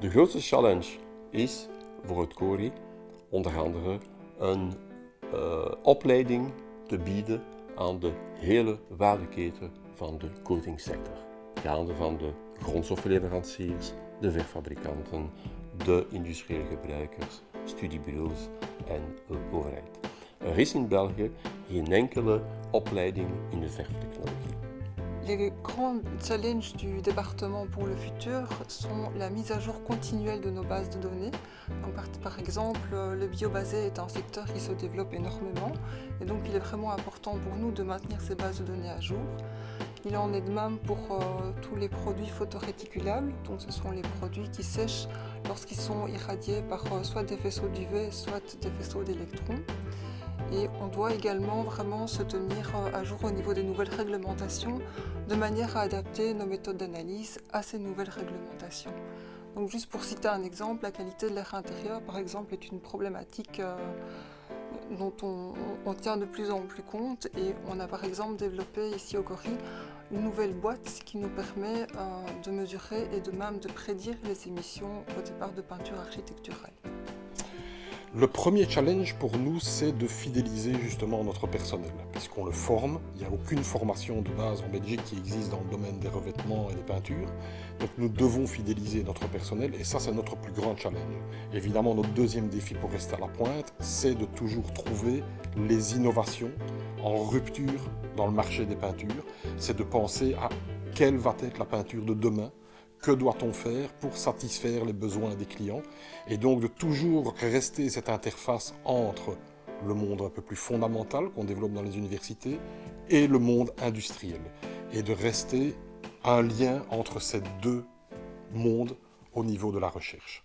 De grootste challenge is voor het CORI onder andere een opleiding te bieden aan de hele waardeketen van de coatingsector. Gaande van de grondstoffenleveranciers, de verfabrikanten, de industriële gebruikers, studiebureaus en de overheid. Er is in België geen enkele opleiding in de verftechnologie. Les grands challenges du département pour le futur sont la mise à jour continuelle de nos bases de données. Donc par exemple, le biobasé est un secteur qui se développe énormément et donc il est vraiment important pour nous de maintenir ces bases de données à jour. Il en est de même pour tous les produits photoréticulables, donc ce sont les produits qui sèchent lorsqu'ils sont irradiés par soit des faisceaux d'UV, soit des faisceaux d'électrons. Et on doit également vraiment se tenir à jour au niveau des nouvelles réglementations de manière à adapter nos méthodes d'analyse à ces nouvelles réglementations. Donc juste pour citer un exemple, la qualité de l'air intérieur par exemple est une problématique dont on tient de plus en plus compte et on a par exemple développé ici au CORI une nouvelle boîte qui nous permet de mesurer et de même de prédire les émissions au départ de peinture architecturale. Le premier challenge pour nous, c'est de fidéliser justement notre personnel, puisqu'on le forme. Il n'y a aucune formation de base en Belgique qui existe dans le domaine des revêtements et des peintures. Donc nous devons fidéliser notre personnel et ça, c'est notre plus grand challenge. Évidemment, notre deuxième défi pour rester à la pointe, c'est de toujours trouver les innovations en rupture dans le marché des peintures. C'est de penser à quelle va être la peinture de demain. Que doit-on faire pour satisfaire les besoins des clients? Et donc de toujours rester cette interface entre le monde un peu plus fondamental qu'on développe dans les universités et le monde industriel. Et de rester un lien entre ces deux mondes au niveau de la recherche.